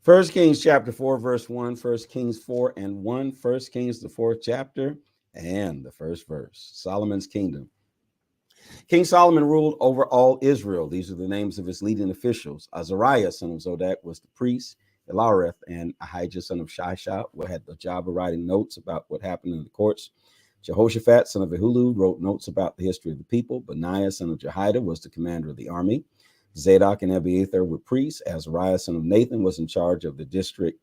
First Kings chapter 4, verse 1, First Kings 4 and 1, First Kings, the fourth chapter, and the first verse. Solomon's kingdom. King Solomon ruled over all Israel. These are the names of his leading officials. Azariah, son of Zodek, was the priest. Elareth and Ahijah, son of Shisha, had the job of writing notes about what happened in the courts. Jehoshaphat, son of Ehulud, wrote notes about the history of the people. Benaiah, son of Jehoiada, was the commander of the army. Zadok and Abiathar were priests. Azariah, son of Nathan, was in charge of the district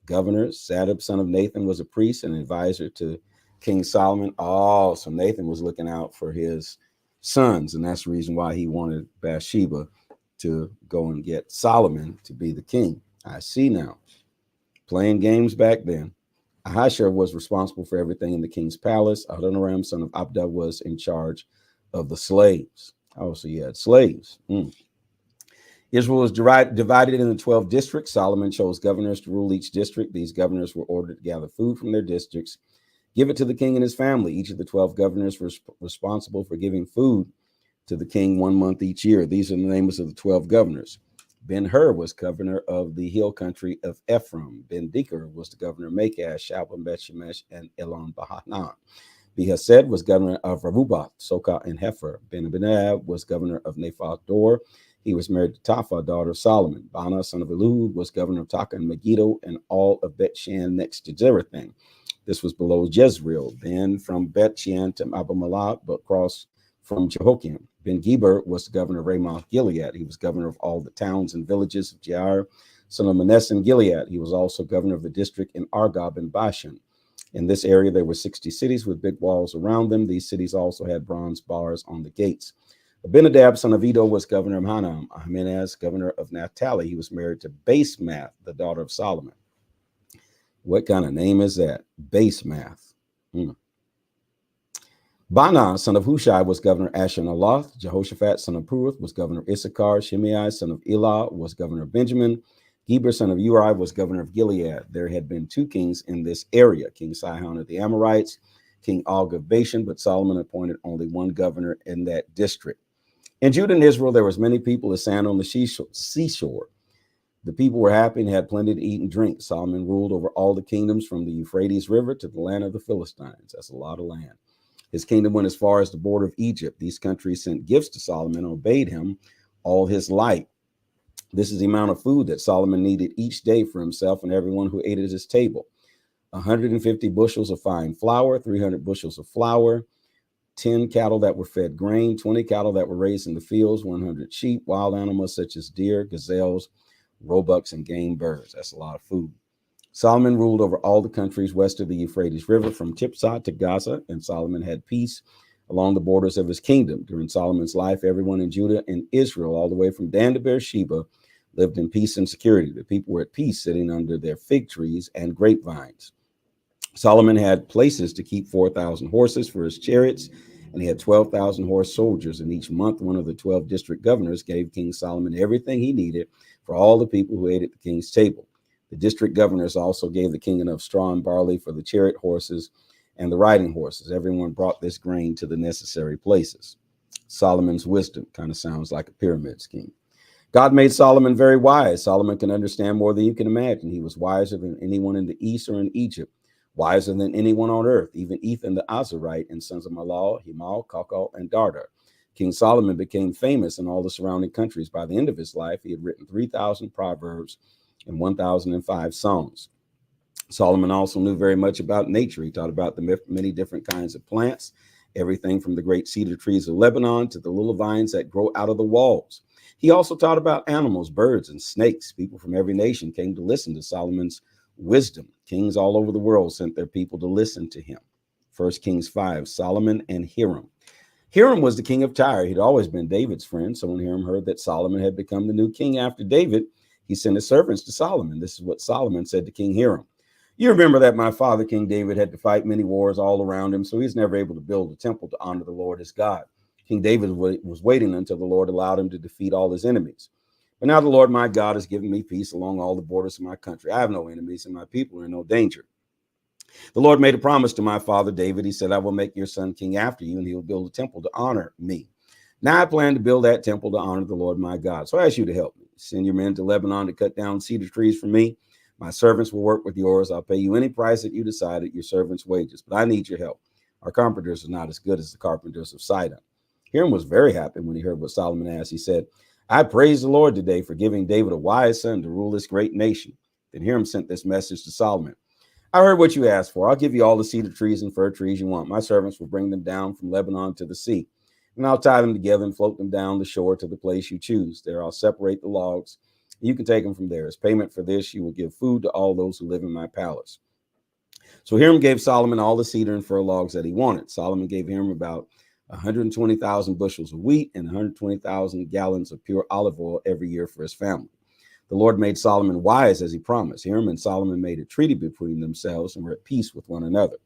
governors. Zadok, son of Nathan, was a priest and advisor to King Solomon. Oh, so Nathan was looking out for his sons, and that's the reason why he wanted Bathsheba to go and get Solomon to be the king. I see now. Playing games back then. Ahishar was responsible for everything in the king's palace. Adoniram, son of Abda, was in charge of the slaves. Oh, so you had slaves. Israel was divided into 12 districts. Solomon chose governors to rule each district. These governors were ordered to gather food from their districts, give it to the king and his family. Each of the 12 governors was responsible for giving food to the king 1 month each year. These are the names of the 12 governors. Ben-Hur was governor of the hill country of Ephraim. Ben-Deker was the governor of Makash, Shalbam, Beth-Shemesh, and Elon Bahanan. Behesed was governor of Rehoboth, Sokah, and Hefer. Ben-Abinab was governor of Naphath Dor. He was married to Tapha, daughter of Solomon. Bana, son of Elud, was governor of Taka and Megiddo and all of Bet-Shan next to Zerethan. This was below Jezreel. Then from Bet-Shan to Abimelech, but across from Jehoiakim. Ben-Geber was the governor of Ramoth Gilead. He was governor of all the towns and villages of Jair, son of Manasseh and Gilead. He was also governor of the district in Argob and Bashan. In this area, there were 60 cities with big walls around them. These cities also had bronze bars on the gates. Abinadab, son of Edo, was governor of Hanam. Ahimenaz, governor of Naphtali. He was married to Basemath, the daughter of Solomon. What kind of name is that? Basemath. Bana, son of Hushai, was governor of Asher-Naloth. Jehoshaphat, son of Puruth, was governor of Issachar. Shimei, son of Elah, was governor of Benjamin. Geber, son of Uri, was governor of Gilead. There had been 2 kings in this area, King Sihon of the Amorites, King Og of Bashan, but Solomon appointed only 1 governor in that district. In Judah and Israel, there was many people as sand on the seashore. The people were happy and had plenty to eat and drink. Solomon ruled over all the kingdoms from the Euphrates River to the land of the Philistines. That's a lot of land. His kingdom went as far as the border of Egypt. These countries sent gifts to Solomon and obeyed him all his life. This is the amount of food that Solomon needed each day for himself and everyone who ate at his table. 150 bushels of fine flour, 300 bushels of flour, 10 cattle that were fed grain, 20 cattle that were raised in the fields, 100 sheep, wild animals such as deer, gazelles, roebucks, and game birds. That's a lot of food. Solomon ruled over all the countries west of the Euphrates River from Tipsah to Gaza, and Solomon had peace along the borders of his kingdom. During Solomon's life, everyone in Judah and Israel, all the way from Dan to Beersheba, lived in peace and security. The people were at peace sitting under their fig trees and grapevines. Solomon had places to keep 4,000 horses for his chariots, and he had 12,000 horse soldiers. And each month, one of the 12 district governors gave King Solomon everything he needed for all the people who ate at the king's table. The district governors also gave the king enough straw and barley for the chariot horses and the riding horses. Everyone brought this grain to the necessary places. Solomon's wisdom kind of sounds like a pyramid scheme. God made Solomon very wise. Solomon can understand more than you can imagine. He was wiser than anyone in the east or in Egypt, wiser than anyone on earth, even Ethan the Azarite and sons of Malal, Himal, Kakal, and Dardar. King Solomon became famous in all the surrounding countries. By the end of his life, he had written 3,000 proverbs and 1,005 songs. Solomon also knew very much about nature. He taught about the many different kinds of plants, everything from the great cedar trees of Lebanon to the little vines that grow out of the walls. He also taught about animals, birds, and snakes. People from every nation came to listen to Solomon's wisdom. Kings all over the world sent their people to listen to him. 1 Kings 5, Solomon and Hiram. Hiram was the king of Tyre. He'd always been David's friend. So when Hiram heard that Solomon had become the new king after David, he sent his servants to Solomon. This is what Solomon said to King Hiram. You remember that my father, King David, had to fight many wars all around him, so he's never able to build a temple to honor the Lord his God. King David was waiting until the Lord allowed him to defeat all his enemies. But now the Lord my God has given me peace along all the borders of my country. I have no enemies, and my people are in no danger. The Lord made a promise to my father David. He said, I will make your son king after you, and he will build a temple to honor me. Now I plan to build that temple to honor the Lord my God. So I ask you to help me. Send your men to Lebanon to cut down cedar trees for me. My servants will work with yours. I'll pay you any price that you decided, your servants' wages. But I need your help. Our carpenters are not as good as the carpenters of Sidon. Hiram was very happy when he heard what Solomon asked. He said, I praise the Lord today for giving David a wise son to rule this great nation. Then Hiram sent this message to Solomon. I heard what you asked for. I'll give you all the cedar trees and fir trees you want. My servants will bring them down from Lebanon to the sea, and I'll tie them together and float them down the shore to the place you choose. There I'll separate the logs. You can take them from there. As payment for this, you will give food to all those who live in my palace. So Hiram gave Solomon all the cedar and fir logs that he wanted. Solomon gave Hiram about 120,000 bushels of wheat and 120,000 gallons of pure olive oil every year for his family. The Lord made Solomon wise as he promised. Hiram and Solomon made a treaty between themselves and were at peace with one another.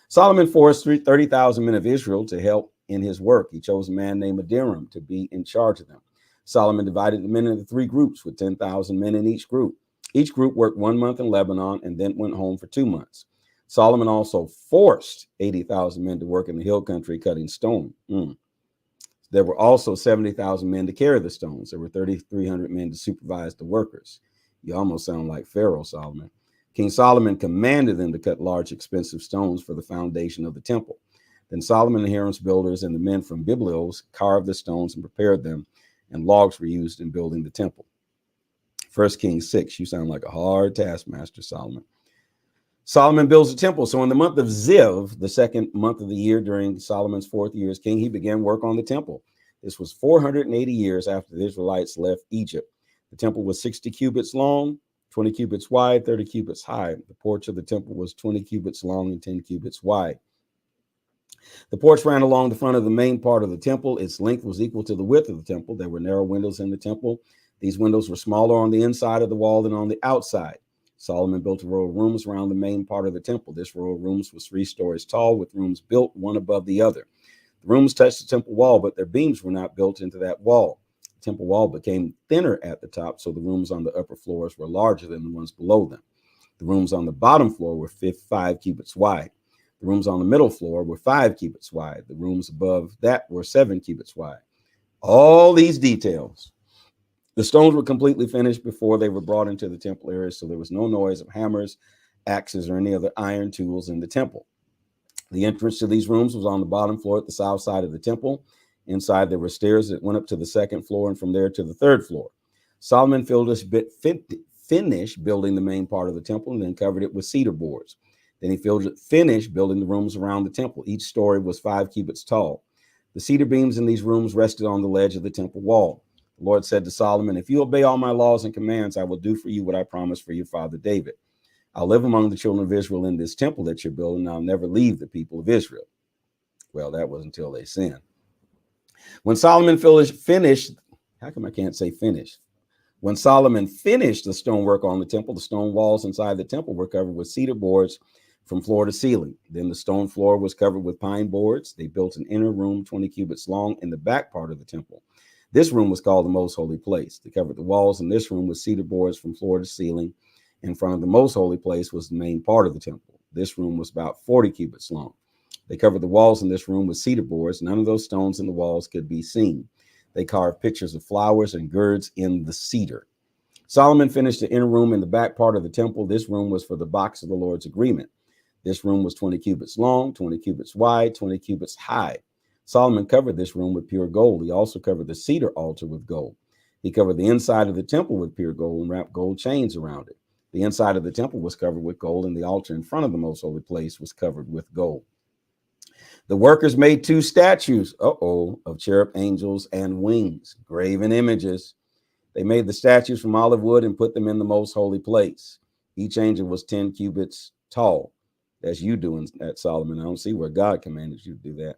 Solomon forced 30,000 men of Israel to help in his work. He chose a man named Adoniram to be in charge of them. Solomon divided the men into 3 groups with 10,000 men in each group. Each group worked 1 month in Lebanon and then went home for 2 months. Solomon also forced 80,000 men to work in the hill country cutting stone. There were also 70,000 men to carry the stones. There were 3,300 men to supervise the workers. You almost sound like Pharaoh, Solomon. King Solomon commanded them to cut large, expensive stones for the foundation of the temple. Then Solomon and Hiram's builders and the men from Biblios carved the stones and prepared them, and logs were used in building the temple. 1 Kings 6, you sound like a hard taskmaster, Solomon. Solomon builds a temple. So in the month of Ziv, the second month of the year during Solomon's 4th year as king, he began work on the temple. This was 480 years after the Israelites left Egypt. The temple was 60 cubits long, 20 cubits wide, 30 cubits high. The porch of the temple was 20 cubits long and 10 cubits wide. The porch ran along the front of the main part of the temple. Its length was equal to the width of the temple. There were narrow windows in the temple. These windows were smaller on the inside of the wall than on the outside. Solomon built a row of rooms around the main part of the temple. This row of rooms was 3 stories tall, with rooms built one above the other. The rooms touched the temple wall, but their beams were not built into that wall. The temple wall became thinner at the top, so the rooms on the upper floors were larger than the ones below them. The rooms on the bottom floor were 5 cubits wide. The rooms on the middle floor were 5 cubits wide. The rooms above that were 7 cubits wide. All these details. The stones were completely finished before they were brought into the temple area, so there was no noise of hammers, axes, or any other iron tools in the temple. The entrance to these rooms was on the bottom floor at the south side of the temple. Inside, there were stairs that went up to the 2nd floor and from there to the 3rd floor. Solomon finished building the main part of the temple and then covered it with cedar boards. Then he finished building the rooms around the temple. Each story was 5 cubits tall. The cedar beams in these rooms rested on the ledge of the temple wall. The Lord said to Solomon, if you obey all my laws and commands, I will do for you what I promised for your father David. I'll live among the children of Israel in this temple that you're building, and I'll never leave the people of Israel. Well, that was until they sinned. When Solomon finished, how come I can't say finish? When Solomon finished the stonework on the temple, the stone walls inside the temple were covered with cedar boards from floor to ceiling. Then the stone floor was covered with pine boards. They built an inner room 20 cubits long in the back part of the temple. This room was called the most holy place. They covered the walls in this room with cedar boards from floor to ceiling. In front of the most holy place was the main part of the temple. This room was about 40 cubits long. They covered the walls in this room with cedar boards. None of those stones in the walls could be seen. They carved pictures of flowers and gourds in the cedar. Solomon finished the inner room in the back part of the temple. This room was for the box of the Lord's agreement. This room was 20 cubits long, 20 cubits wide, 20 cubits high. Solomon covered this room with pure gold. He also covered the cedar altar with gold. He covered the inside of the temple with pure gold and wrapped gold chains around it. The inside of the temple was covered with gold, and the altar in front of the most holy place was covered with gold. The workers made 2 statues, of cherub angels and wings, graven images. They made the statues from olive wood and put them in the most holy place. Each angel was 10 cubits tall. That's you doing that, Solomon. I don't see where God commanded you to do that.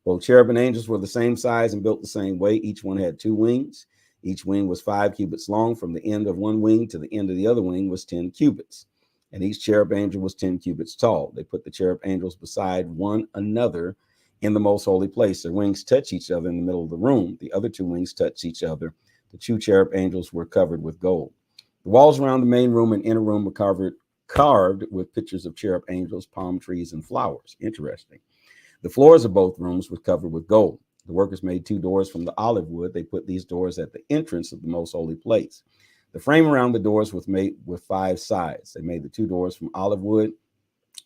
Both cherub and angels were the same size and built the same way. Each one had 2 wings. Each wing was 5 cubits long. From the end of one wing to the end of the other wing was 10 cubits. And each cherub angel was 10 cubits tall. They put the cherub angels beside one another in the most holy place. Their wings touch each other in the middle of the room. The other 2 wings touch each other. The 2 cherub angels were covered with gold. The walls around the main room and inner room were carved with pictures of cherub angels, palm trees, and flowers. Interesting. The floors of both rooms were covered with gold. The workers made 2 doors from the olive wood. They put these doors at the entrance of the most holy place. The frame around the doors was made with 5 sides. They made the 2 doors from olive wood.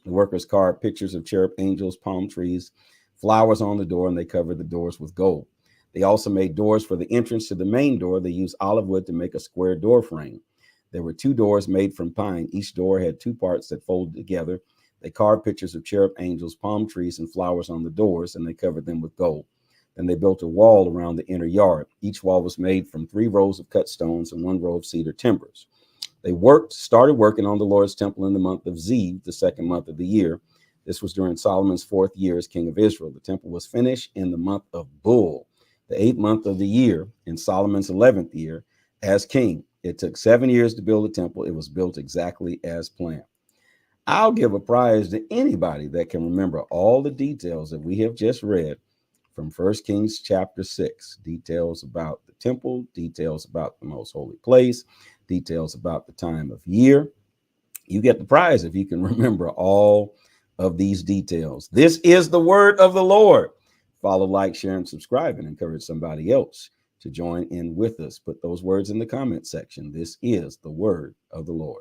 The workers carved pictures of cherub angels, palm trees, flowers on the door, and they covered the doors with gold. They also made doors for the entrance to the main door. They used olive wood to make a square door frame. There were 2 doors made from pine. Each door had 2 parts that folded together. They carved pictures of cherub angels, palm trees, and flowers on the doors, and they covered them with gold. Then they built a wall around the inner yard. Each wall was made from 3 rows of cut stones and 1 row of cedar timbers. They started working on the Lord's temple in the month of Ziv, the 2nd month of the year. This was during Solomon's 4th year as king of Israel. The temple was finished in the month of Bul, the 8th month of the year, in Solomon's 11th year as king. It took 7 years to build the temple. It was built exactly as planned. I'll give a prize to anybody that can remember all the details that we have just read from 1 Kings chapter 6. Details about the temple, details about the most holy place, details about the time of year. You get the prize if you can remember all of these details. This is the word of the Lord. Follow, like, share, and subscribe, and encourage somebody else to join in with us. Put those words in the comment section. This is the word of the Lord.